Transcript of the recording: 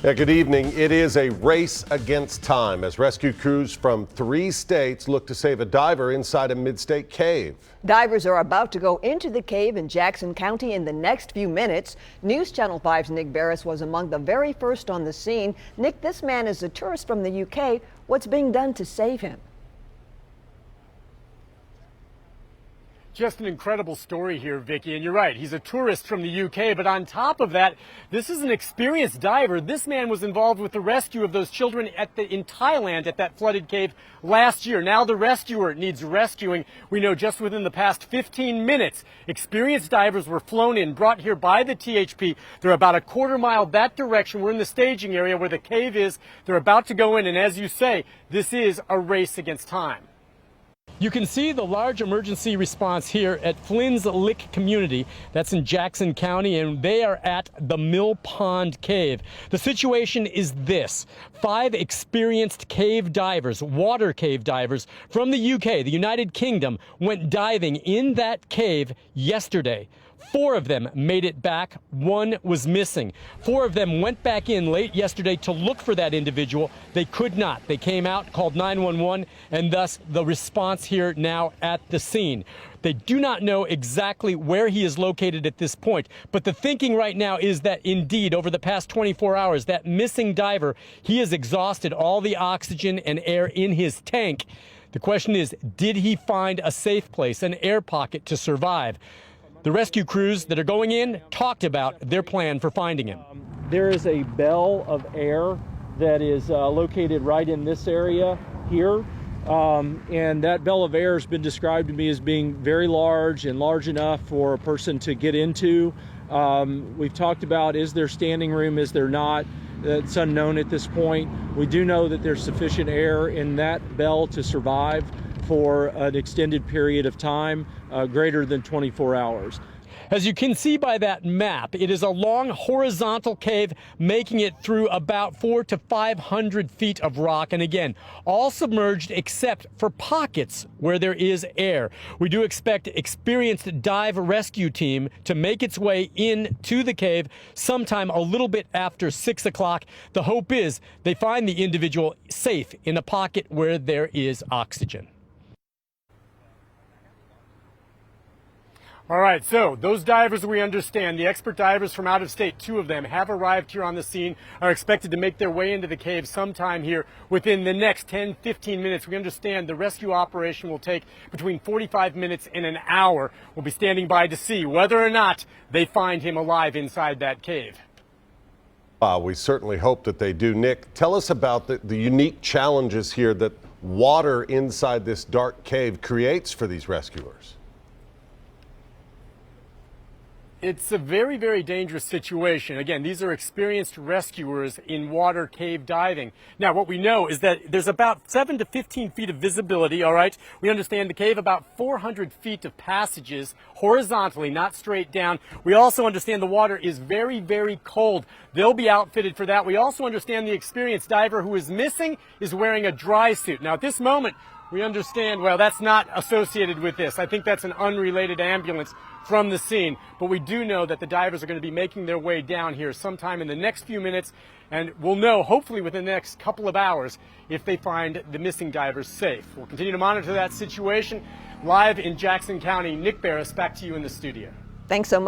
Yeah, good evening. It is a race against time as rescue crews from 3 states look to save a diver inside a mid-state cave. Divers are about to go into the cave in Jackson County in the next few minutes. News Channel 5's Nick Barris was among the very first on the scene. Nick, this man is a tourist from the UK. What's being done to save him? Just an incredible story here, Vicki, and you're right, he's a tourist from the UK, but on top of that, this is an experienced diver. This man was involved with the rescue of those children in Thailand at that flooded cave last year. Now the rescuer needs rescuing. We know just within the past 15 minutes, experienced divers were flown in, brought here by the THP. They're about a quarter mile that direction. We're in the staging area where the cave is. They're about to go in, and as you say, this is a race against time. You can see the large emergency response here at Flynn's Lick community. That's in Jackson County, and they are at the Mill Pond Cave. The situation is this: 5 experienced cave divers, water cave divers from the UK, the United Kingdom, went diving in that cave yesterday. 4 of them made it back. 1 was missing. 4 of them went back in late yesterday to look for that individual. They could not. They came out, called 911, and thus the response here now at the scene. They do not know exactly where he is located at this point, but the thinking right now is that indeed over the past 24 hours, that missing diver, he has exhausted all the oxygen and air in his tank. The question is, did he find a safe place, an air pocket to survive? The rescue crews that are going in talked about their plan for finding him. There is a bell of air that is located right in this area here. And that bell of air has been described to me as being very large and large enough for a person to get into. We've talked about, is there standing room, is there not? It's unknown at this point. We do know that there's sufficient air in that bell to survive for an extended period of time, greater than 24 hours. As you can see by that map, it is a long horizontal cave making it through about 400 to 500 feet of rock. And again, all submerged except for pockets where there is air. We do expect experienced dive rescue team to make its way into the cave sometime a little bit after 6 o'clock. The hope is they find the individual safe in a pocket where there is oxygen. All right, so those divers, we understand, the expert divers from out of state, 2 of them have arrived here on the scene, are expected to make their way into the cave sometime here within the next 10-15 minutes. We understand the rescue operation will take between 45 minutes and an hour. We'll be standing by to see whether or not they find him alive inside that cave. We certainly hope that they do. Nick, tell us about the unique challenges here that water inside this dark cave creates for these rescuers. It's a very, very dangerous situation. Again, these are experienced rescuers in water cave diving. Now, what we know is that there's about 7 to 15 feet of visibility, all right? We understand the cave, about 400 feet of passages horizontally, not straight down. We also understand the water is very, very cold. They'll be outfitted for that. We also understand the experienced diver who is missing is wearing a dry suit. Now, at this moment, we understand, well, that's not associated with this. I think that's an unrelated ambulance from the scene. But we do know that the divers are going to be making their way down here sometime in the next few minutes, and we'll know, hopefully within the next couple of hours, if they find the missing divers safe. We'll continue to monitor that situation. Live in Jackson County, Nick Barris, back to you in the studio. Thanks so much.